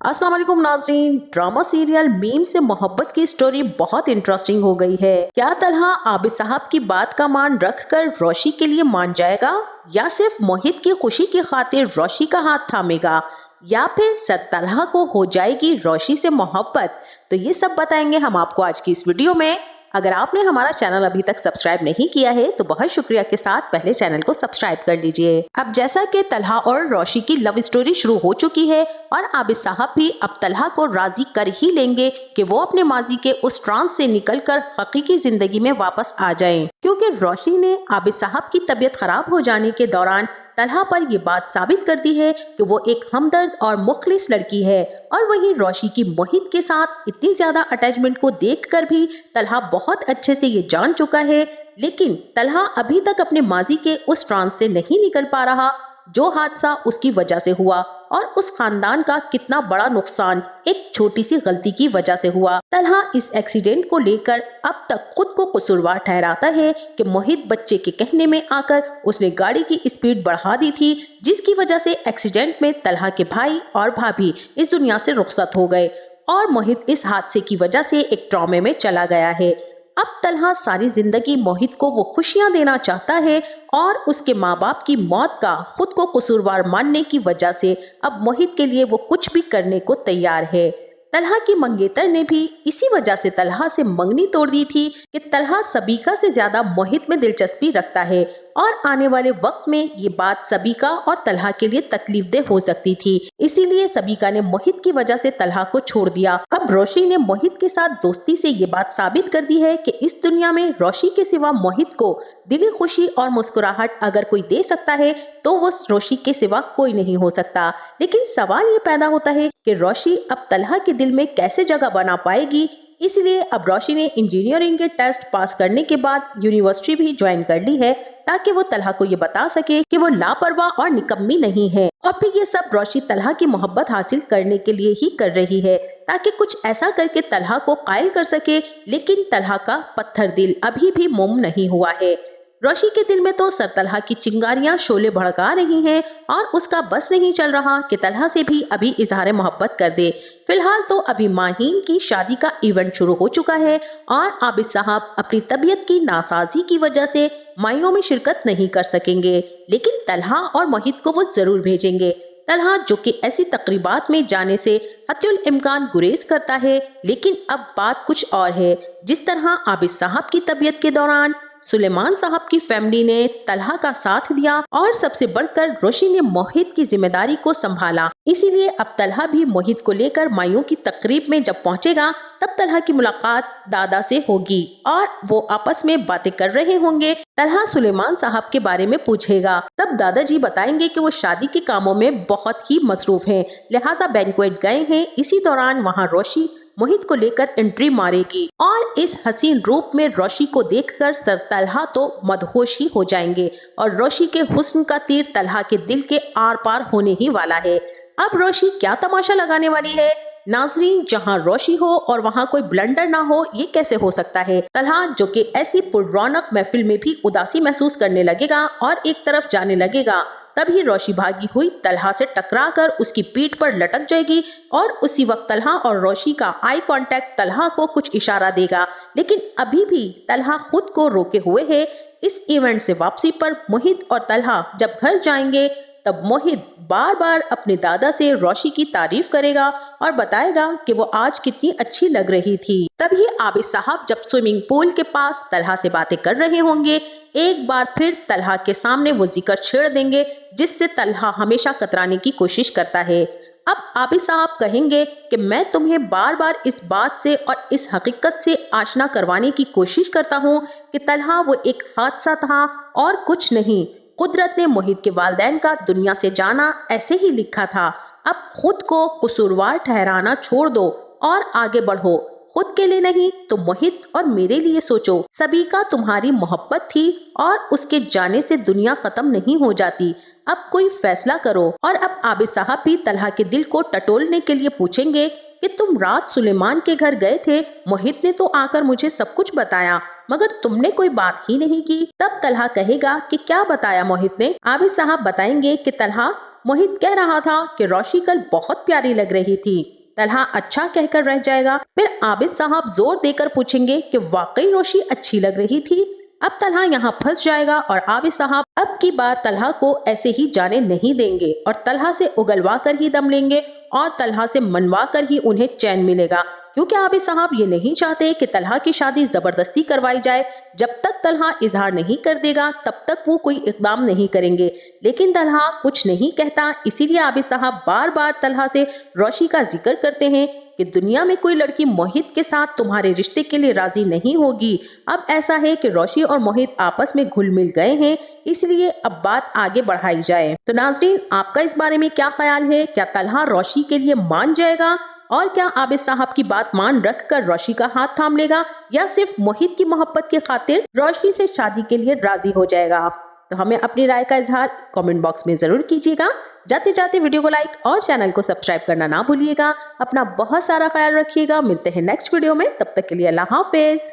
अस्सलाम वालेकुम नाज़रीन। ड्रामा सीरियल मीम से मोहब्बत की स्टोरी बहुत इंटरेस्टिंग हो गई है। क्या तलहा आबिद साहब की बात का मान रखकर रोशी के लिए मान जाएगा या सिर्फ मोहित की खुशी की खातिर रोशी का हाथ थामेगा या फिर सर तलहा को हो जाएगी रोशी से मोहब्बत? तो ये सब बताएंगे हम आपको आज की इस वीडियो में। अगर आपने हमारा चैनल अभी तक सब्सक्राइब नहीं किया है तो बहुत शुक्रिया के साथ पहले चैनल को सब्सक्राइब कर लीजिए। अब जैसा कि तलहा और रोशी की लव स्टोरी शुरू हो चुकी है और आबिद साहब भी अब तलहा को राजी कर ही लेंगे कि वो अपने माजी के उस ट्रांस से निकलकर हकीकी जिंदगी में वापस आ जाएं, क्योंकि रोशी ने आबिद साहब की तबीयत खराब हो जाने के दौरान तलहा पर ये बात साबित कर दी है कि वो एक हमदर्द और मुखलिस लड़की है। और वहीं रोशी की मोहित के साथ इतनी ज्यादा अटैचमेंट को देखकर भी तलहा बहुत अच्छे से ये जान चुका है, लेकिन तलहा अभी तक अपने माजी के उस ट्रांस से नहीं निकल पा रहा जो हादसा उसकी वजह से हुआ और उस खानदान का कितना बड़ा नुकसान एक छोटी सी गलती की वजह से हुआ। तलहा इस एक्सीडेंट को लेकर अब तक खुद को कसूरवार ठहराता है कि मोहित बच्चे के कहने में आकर उसने गाड़ी की स्पीड बढ़ा दी थी, जिसकी वजह से एक्सीडेंट में तलहा के भाई और भाभी इस दुनिया से रुखसत हो गए और मोहित इस हादसे की वजह से एक ट्रॉमे में चला गया है। अब तलहा सारी जिंदगी मोहित को वो खुशियां देना चाहता है और उसके माँ बाप की मौत का खुद को कसूरवार मानने की वजह से अब मोहित के लिए वो कुछ भी करने को तैयार है। तलहा की मंगेतर ने भी इसी वजह से तलहा से मंगनी तोड़ दी थी कि तलहा सबीका से ज्यादा मोहित में दिलचस्पी रखता है और आने वाले वक्त में ये बात सबीका और तलहा के लिए तकलीफदेह हो सकती थी, इसीलिए सबीका ने मोहित की वजह से तलहा को छोड़ दिया। अब रोशी ने मोहित के साथ दोस्ती से ये बात साबित कर दी है कि इस दुनिया में रोशी के सिवा मोहित को दिली खुशी और मुस्कुराहट अगर कोई दे सकता है तो वो रोशी के सिवा कोई नहीं हो सकता। लेकिन सवाल ये पैदा होता है कि रोशी अब तलहा के दिल में कैसे जगह बना पाएगी। इसलिए अब रोशी ने इंजीनियरिंग के टेस्ट पास करने के बाद यूनिवर्सिटी भी ज्वाइन कर ली है ताकि वो तलहा को ये बता सके कि वो लापरवाह और निकम्मी नहीं है। और फिर ये सब रोशी तलहा की मोहब्बत हासिल करने के लिए ही कर रही है ताकि कुछ ऐसा करके तलहा को कायल कर सके, लेकिन तलहा का पत्थर दिल अभी भी मोम नहीं हुआ है। रोशी के दिल में तो सर तलहा की चिंगारियां शोले भड़का रही हैं और उसका बस नहीं चल रहा कि तलहा से भी अभी इजहार मोहब्बत कर दे। फिलहाल तो अभी माहीन की शादी का इवेंट शुरू हो चुका है और आबिद साहब अपनी तबीयत की नासाजी की वजह से माइयों में शिरकत नहीं कर सकेंगे, लेकिन तलहा और मोहित को वो जरूर भेजेंगे। तलहा जो कि ऐसी तकरीबात में जाने से हत्युल इम्कान गुरेज करता है, लेकिन अब बात कुछ और है। जिस तरह आबिद साहब की तबीयत के दौरान सुलेमान साहब की फैमिली ने तलहा का साथ दिया और सबसे बढ़कर रोशी ने मोहित की जिम्मेदारी को संभाला, इसीलिए अब तलहा भी मोहित को लेकर माइयों की तकरीब में जब पहुंचेगा तब तलहा की मुलाकात दादा से होगी और वो आपस में बातें कर रहे होंगे। तलहा सुलेमान साहब के बारे में पूछेगा, तब दादाजी बताएंगे कि वो शादी के कामों में बहुत ही मसरूफ हैं, लिहाजा बैंक्वेट गए हैं। इसी दौरान वहाँ रोशी मोहित को लेकर एंट्री मारेगी और इस हसीन रूप में रोशी को देखकर सर तलहा तो मदहोश ही हो जाएंगे और रोशी के हुस्न का तीर तलहा के दिल के आर पार होने ही वाला है। अब रोशी क्या तमाशा लगाने वाली है नाजरीन? जहां रोशी हो और वहां कोई ब्लंडर ना हो, ये कैसे हो सकता है? तलहा जो कि ऐसी पुररौनक महफिल में भी उदासी महसूस करने लगेगा और एक तरफ जाने लगेगा, तभी रोशी भागी हुई तलहा से टकराकर उसकी पीठ पर लटक जाएगी और उसी वक्त तलहा और रोशी का आई कांटेक्ट तलहा को कुछ इशारा देगा, लेकिन अभी भी तलहा खुद को रोके हुए है। इस इवेंट से वापसी पर मोहित और तलहा जब घर जाएंगे तब मोहित बार बार अपने दादा से रोशी की तारीफ करेगा और बताएगा कि वो आज कितनी अच्छी लग रही थी। तभी आबिद साहब जब स्विमिंग पूल के पास तलहा से बातें कर रहे होंगे, एक बार फिर तलहा के सामने वो जिक्र छेड़ देंगे जिससे तलहा हमेशा कतराने की कोशिश करता है। अब आबिद साहब कहेंगे कि मैं तुम्हें बार बार इस बात से और इस हकीकत से आशना करवाने की कोशिश करता हूँ कि तलहा वो एक हादसा था और कुछ नहीं। कुदरत ने मोहित के वालिदैन का दुनिया से जाना ऐसे ही लिखा था। अब खुद को कसूरवार ठहराना छोड़ दो और आगे बढ़ो। खुद के लिए नहीं तो मोहित और मेरे लिए सोचो। सबीका तुम्हारी मोहब्बत थी और उसके जाने से दुनिया खत्म नहीं हो जाती। अब कोई फैसला करो। और अब आबिद साहब भी तलहा के दिल को टटोलने के लिए पूछेंगे कि तुम रात सुलेमान के घर गए थे, मोहित ने तो आकर मुझे सब कुछ बताया, मगर तुमने कोई बात ही नहीं की। तब तलहा कहेगा कि क्या बताया मोहित ने? आबिद साहब बताएंगे कि तलहा मोहित कह रहा था कि रोशी कल बहुत प्यारी लग रही थी। तलहा अच्छा कहकर रह जाएगा। फिर आबिद साहब जोर देकर पूछेंगे कि वाकई रोशी अच्छी लग रही थी। अब तलहा यहाँ फंस जाएगा और आबिद साहब अब की बार तलहा को ऐसे ही जाने नहीं देंगे और तलहा से उगलवा कर ही दम लेंगे और तलहा से मनवा कर ही उन्हें चैन मिलेगा, क्योंकि आबिद साहब ये नहीं चाहते कि तलहा की शादी जबरदस्ती करवाई जाए। जब तक तलहा इजहार नहीं कर देगा तब तक वो कोई इकदाम नहीं करेंगे। लेकिन तलहा कुछ नहीं कहता, इसीलिए आबिद साहब बार बार तलहा से रोशी का जिक्र करते हैं कि दुनिया में कोई लड़की मोहित के साथ तुम्हारे रिश्ते के लिए राजी नहीं होगी। अब ऐसा है कि रोशी और मोहित आपस में घुल मिल गए हैं, इसलिए अब बात आगे बढ़ाई जाए। तो नाजरीन, आपका इस बारे में क्या ख्याल है? क्या तलहा रोशी के लिए मान जाएगा और क्या आबिद साहब की बात मान रखकर रोशी का हाथ थाम लेगा, या सिर्फ मोहित की मोहब्बत के खातिर रोशी से शादी के लिए राजी हो जाएगा? तो हमें अपनी राय का इजहार कमेंट बॉक्स में जरूर कीजिएगा। जाते जाते वीडियो को लाइक और चैनल को सब्सक्राइब करना ना भूलिएगा। अपना बहुत सारा ख्याल रखिएगा। मिलते हैं नेक्स्ट वीडियो में, तब तक के लिए अल्लाह हाफिज।